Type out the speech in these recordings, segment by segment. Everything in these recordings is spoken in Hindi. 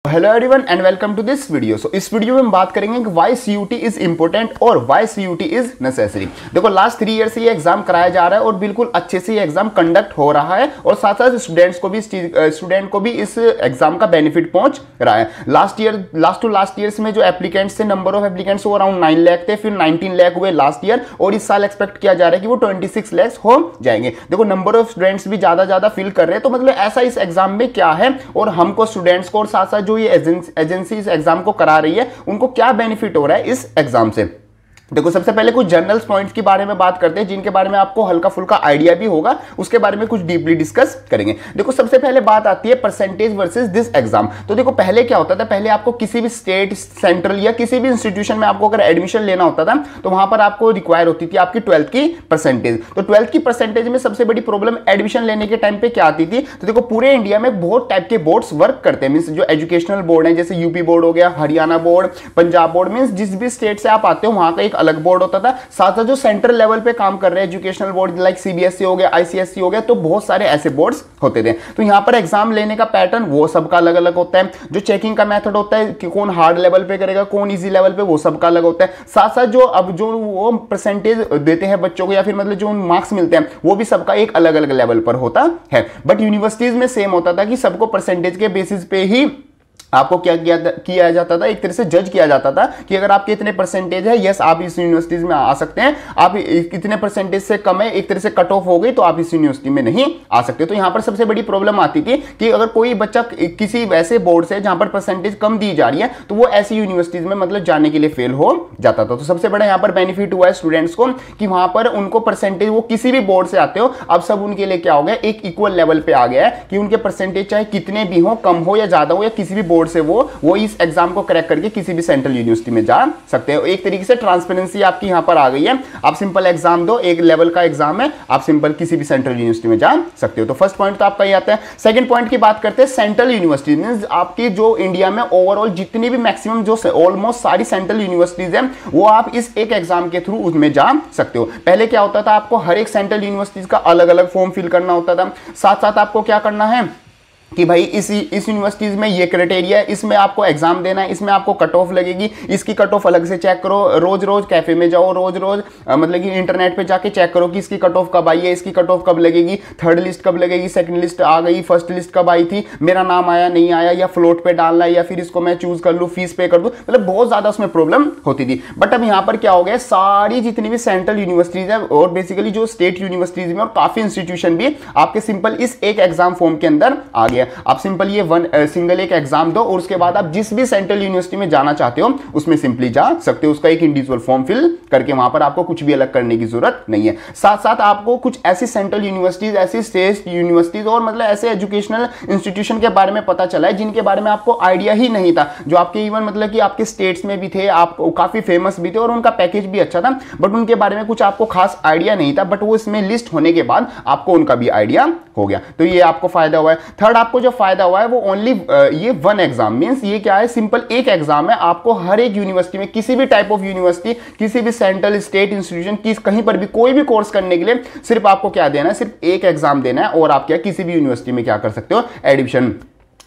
Hello everyone and welcome to this video. इस वीडियो में हम बात करेंगे कि व्हाई सीयूटी इज इंपॉर्टेंट और व्हाई सीयूटी इज नेसेसरी। देखो लास्ट 3 ईयर से ये एग्जाम कराया जा रहा है और बिल्कुल अच्छे से ये एग्जाम कंडक्ट हो रहा है और साथ साथ स्टूडेंट को भी इस एग्जाम का बेनिफिट पहुंच रहा है। लास्ट टू लास्ट ईयर्स में जो एप्लीकेंट्स थे, नंबर ऑफ एप्लीकेंट्स वो अराउंड 9 लाख थे, फिर 19 लाख हुए लास्ट ईयर और इस साल एक्सपेक्ट किया जा रहा है कि वो 26 लाख हो जाएंगे। देखो नंबर ऑफ स्टूडेंट्स भी ज्यादा फिल कर रहे हैं, तो मतलब ऐसा इस एग्जाम में क्या है और हमको स्टूडेंट्स को और साथ साथ जो ये एजेंसी इस एग्जाम को करा रही है उनको क्या बेनिफिट हो रहा है इस एग्जाम से। देखो सबसे पहले कुछ जनरल पॉइंट्स के बारे में बात करते हैं जिनके बारे में आपको हल्का फुल्का आइडिया भी होगा, उसके बारे में कुछ डीपली डिस्कस करेंगे। देखो सबसे पहले बात आती है परसेंटेज वर्सेस दिस एग्जाम। तो देखो पहले क्या होता था, पहले आपको किसी भी स्टेट, सेंट्रल या किसी भी इंस्टीट्यूशन में आपको अगर एडमिशन लेना होता था तो वहां पर आपको रिक्वायर होती थी आपकी 12th की परसेंटेज। तो 12th की परसेंटेज में सबसे बड़ी प्रॉब्लम एडमिशन लेने के टाइम पे क्या आती थी, तो देखो पूरे इंडिया में बहुत टाइप के बोर्ड्स वर्क करते हैं। मींस जो एजुकेशनल बोर्ड है जैसे यूपी बोर्ड हो गया, Haryana board, Punjab board, means जिस भी स्टेट से आप आते हो वहां का एक अलग बोर्ड होता था। साथ साथ जो सेंट्रल लेवल पे काम कर रहे हैं एजुकेशनल बोर्ड लाइक सीबीएसई हो गया, आईसीएसई हो गया, तो बहुत सारे ऐसे बोर्ड्स होते थे। तो यहां पर एग्जाम लेने का पैटर्न वो सबका अलग अलग होता है। जो चेकिंग का मेथड होता है कि कौन हार्ड लेवल पे करेगा, कौन इजी लेवल पे, वो सबका अलग होता है। साथ साथ जो वो परसेंटेज देते हैं बच्चों को या फिर मतलब जो मार्क्स मिलते हैं वो भी सबका एक अलग अलग लेवल पर होता है। बट यूनिवर्सिटीज में सेम होता था कि सबको परसेंटेज के बेसिस पे ही आपको क्या किया जाता था, एक तरह से जज किया जाता था कि अगर आपके इतने परसेंटेज है, यस आप इस यूनिवर्सिटीज में आ सकते हैं, आप इतने परसेंटेज से कम है, एक तरह से कट ऑफ हो गई तो आप इस यूनिवर्सिटी में नहीं आ सकते। तो यहां पर सबसे बड़ी प्रॉब्लम आती थी कि अगर कोई बच्चा किसी वैसे बोर्ड से जहां पर परसेंटेज कम दी जा रही है तो वो ऐसी यूनिवर्सिटीज में मतलब जाने के लिए फेल हो जाता था। तो सबसे बड़ा यहां पर बेनिफिट हुआ है स्टूडेंट्स को कि वहां पर उनको परसेंटेज, वो किसी भी बोर्ड से आते हो, अब सब उनके लिए क्या हो गया, एक इक्वल लेवल पे आ गया है कि उनके परसेंटेज चाहे कितने भी हो, कम हो या ज्यादा हो, या किसी भी बोर्ड से वो इस एग्जाम को क्रैक करके किसी भी सेंट्रल यूनिवर्सिटी में जा सकते हैं। एक तरीके से ट्रांसपेरेंसी आपकी यहां पर आ गई है। आप सिंपल एग्जाम दो, एक लेवल का एग्जाम है, आप सिंपल किसी भी सेंट्रल यूनिवर्सिटी में जा सकते हो। तो फर्स्ट पॉइंट तो आपका ये आता है। सेकंड पॉइंट की बात करते हैं सेंट्रल यूनिवर्सिटी, मींस आपकी जो इंडिया में ओवरऑल जितनी भी मैक्सिमम जो ऑलमोस्ट सारी सेंट्रल यूनिवर्सिटीज हैं वो आप इस एक एग्जाम के थ्रू उसमें जा सकते हो। पहले क्या होता था, आपको हर एक सेंट्रल यूनिवर्सिटीज का अलग अलग फॉर्म फिल करना होता था। साथ साथ आपको क्या करना है कि भाई इस यूनिवर्सिटीज में ये क्राइटेरिया है, इसमें आपको एग्जाम देना है, इसमें आपको कट ऑफ लगेगी, इसकी कट ऑफ अलग से चेक करो, रोज रोज कैफे में जाओ, रोज रोज मतलब कि इंटरनेट पे जाके चेक करो कि इसकी कट ऑफ कब आई है, इसकी कट ऑफ कब लगेगी, थर्ड लिस्ट कब लगेगी, सेकंड लिस्ट आ गई, फर्स्ट लिस्ट कब आई थी, मेरा नाम आया नहीं आया, या फ्लोट पे डालना है या फिर इसको मैं चूज कर लूँ, फीस पे कर दूँ, मतलब बहुत ज्यादा उसमें प्रॉब्लम होती थी। बट अब यहाँ पर क्या हो गया, सारी जितनी भी सेंट्रल यूनिवर्सिटीज है और बेसिकली जो स्टेट यूनिवर्सिटीज में और काफी इंस्टीट्यूशन भी आपके सिंपल इस एक एग्जाम फॉर्म के अंदर आ गया। आप सिंपल सिंगल एक एग्जाम दो और उसके बाद आप जिस भी सेंट्रल यूनिवर्सिटी में जाना चाहते हो उसमें सिंपली जा सकते हो। उसका एक इंडिविजुअल फॉर्म फिल करके वहां पर आपको कुछ भी अलग करने की जरूरत नहीं है। साथ साथ आपको कुछ ऐसी सेंट्रल यूनिवर्सिटीज, ऐसी स्टेट यूनिवर्सिटीज और मतलब ऐसे एजुकेशनल इंस्टीट्यूशन के बारे में पता चला है जिनके बारे में आपको आइडिया ही नहीं था, जो आपके इवन मतलब कि आपके स्टेट्स में भी थे, आप काफी फेमस भी थे और उनका पैकेज भी अच्छा था, बट उनके बारे में कुछ आपको खास आइडिया नहीं था, बट वो इसमें लिस्ट होने के बाद आपको उनका भी आइडिया हो गया। तो ये आपको फायदा हुआ है। थर्ड आपको जो फायदा हुआ है वो ओनली ये वन एग्जाम, मींस ये क्या है, सिंपल एक एग्जाम है। आपको हर एक यूनिवर्सिटी में, किसी भी टाइप ऑफ यूनिवर्सिटी, किसी भी सेंट्रल स्टेट इंस्टीट्यूशन, कहीं पर भी कोई भी कोर्स करने के लिए सिर्फ आपको क्या देना है, सिर्फ एक एग्जाम देना है और आप क्या किसी भी यूनिवर्सिटी में क्या कर सकते हो, एडमिशन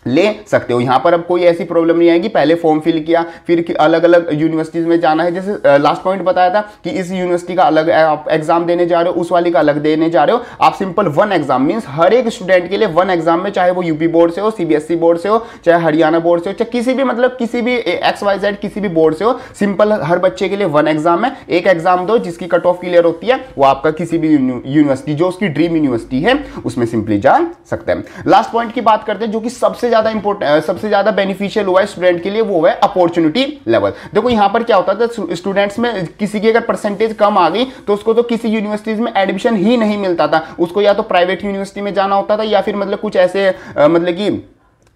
ले सकते हो। यहां पर अब कोई ऐसी प्रॉब्लम नहीं आएगी पहले फॉर्म फिल किया फिर अलग अलग यूनिवर्सिटीज में जाना है। जैसे लास्ट पॉइंट बताया था कि इस यूनिवर्सिटी का अलग आप एग्जाम देने जा रहे हो, उस वाली का अलग देने जा रहे हो। आप सिंपल वन एग्जाम, मींस हर एक स्टूडेंट के लिए वन एग्जाम में, चाहे वो यूपी बोर्ड से हो, सीबीएसई बोर्ड से हो, चाहे हरियाणा बोर्ड से हो, चाहे किसी भी मतलब किसी भी XYZ किसी भी बोर्ड से हो, सिंपल हर बच्चे के लिए वन एग्जाम है। एक एग्जाम दो जिसकी कट ऑफ क्लियर होती है, वो आपका किसी भी यूनिवर्सिटी जो उसकी ड्रीम यूनिवर्सिटी है उसमें सिंपली जा सकते हैं। लास्ट पॉइंट की बात करते हैं जो कि सबसे ज्यादा इंपॉर्टेंट, सबसे ज्यादा बेनिफिशियल हुआ है स्टूडेंट के लिए, वो है अपॉर्चुनिटी लेवल। देखो यहां पर क्या होता था, स्टूडेंट्स में किसी की अगर परसेंटेज कम आ गई तो उसको तो किसी यूनिवर्सिटीज में एडमिशन ही नहीं मिलता था, उसको या तो प्राइवेट यूनिवर्सिटी में जाना होता था या फिर मतलब कुछ ऐसे मतलब कि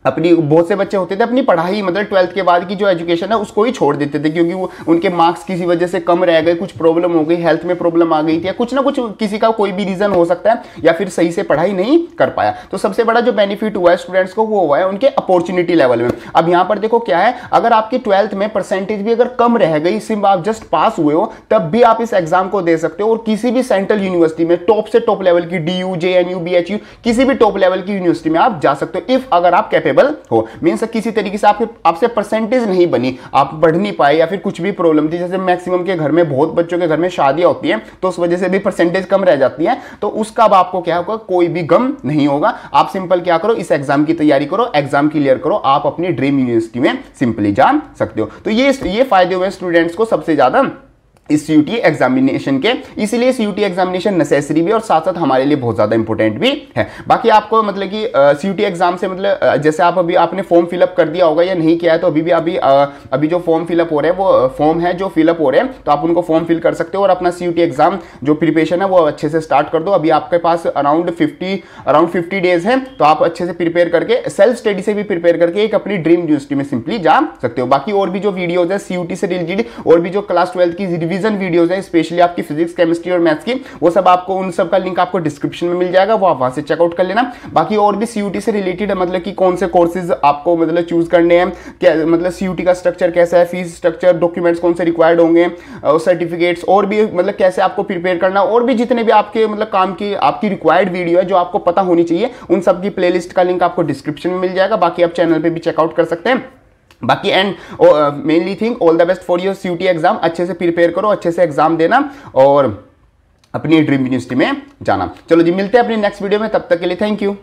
अपनी, बहुत से बच्चे होते थे अपनी पढ़ाई मतलब 12th के बाद की जो एजुकेशन है उसको ही छोड़ देते थे क्योंकि वो उनके मार्क्स किसी वजह से कम रह गए, कुछ प्रॉब्लम हो गई, हेल्थ में प्रॉब्लम आ गई थी या कुछ ना कुछ किसी का कोई भी रीजन हो सकता है, या फिर सही से पढ़ाई नहीं कर पाया। तो सबसे बड़ा जो बेनिफिट हुआ है स्टूडेंट्स को वो हुआ है उनके अपॉर्चुनिटी लेवल में। अब यहाँ पर देखो क्या है, अगर आपकी 12th में परसेंटेज भी अगर कम रह गई, सिर्फ आप जस्ट पास हुए हो, तब भी आप इस एग्जाम को दे सकते हो और किसी भी सेंट्रल यूनिवर्सिटी में टॉप से टॉप लेवल की DU, JNU, BHU किसी भी टॉप लेवल की यूनिवर्सिटी में आप जा सकते हो, इफ अगर आप कैपेबल कैपेबल हो। मीन्स किसी तरीके से आपसे परसेंटेज नहीं बनी, आप पढ़ नहीं पाए या फिर कुछ भी प्रॉब्लम थी, जैसे मैक्सिमम के घर में, बहुत बच्चों के घर में शादियां होती है तो उस वजह से भी परसेंटेज कम रह जाती है, तो उसका अब आपको क्या होगा, कोई भी गम नहीं होगा। आप सिंपल क्या करो, इस एग्जाम की तैयारी करो, एग्जाम क्लियर करो, आप अपनी ड्रीम यूनिवर्सिटी में सिंपली जा सकते हो। तो ये फायदे हुए स्टूडेंट्स को सबसे ज्यादा इस सीयूटी एग्जामिनेशन के, इसीलिए सीयूटी एग्जामिनेशन नेसेसरी भी और साथ साथ हमारे लिए बहुत ज्यादा इंपॉर्टेंट भी है। बाकी आपको मतलब कि सीयूटी एग्जाम से मतलब जैसे अभी आपने फॉर्म फिलअप कर दिया होगा या नहीं किया है, तो अभी जो फॉर्म फिलअप हो रहे हैं वो फॉर्म है जो फिलअप हो रहे हैं, तो आप उनको फॉर्म फिल कर सकते हो और अपना सीयूटी एग्जाम जो प्रिपरेशन है वो अच्छे से स्टार्ट कर दो। अभी आपके पास अराउंड 50 डेज है, तो आप अच्छे से प्रिपेयर करके, सेल्फ स्टडी से भी प्रिपेयर करके एक अपनी ड्रीम यूनिवर्सिटी में सिंपली जा सकते हो। बाकी और भी जो वीडियोज है सीयूटी से रिलेटेड, और भी जो क्लास 12 की रिवीजन वीडियोस हैं, स्पेशली आपकी फिजिक्स, केमिस्ट्री और मैथ्स की, वो सब आपको, उन सब का लिंक आपको डिस्क्रिप्शन में मिल जाएगा, वो आप वहां से चेकआउट कर लेना। बाकी और भी सीयूटी से रिलेटेड मतलब कि कौन से कोर्सेज आपको मतलब चूज करने हैं, क्या मतलब सीयूटी का स्ट्रक्चर कैसा है, फीस स्ट्रक्चर, डॉक्यूमेंट्स कौन से रिक्वायर्ड होंगे, सर्टिफिकेट्स, और भी मतलब कैसे आपको प्रिपेयर करना, और भी जितने भी आपके मतलब काम की आपकी रिक्वायर्ड वीडियो है जो आपको पता होनी चाहिए, उन सब की प्लेलिस्ट का लिंक आपको डिस्क्रिप्शन में मिल जाएगा। बाकी आप चैनल पे भी चेकआउट कर सकते हैं। बाकी and mainly thing, all the best for your CUT exam. अच्छे से प्रिपेयर करो, अच्छे से एग्जाम देना और अपनी ड्रीम यूनिवर्सिटी में जाना। चलो जी, मिलते हैं अपनी नेक्स्ट वीडियो में, तब तक के लिए थैंक यू।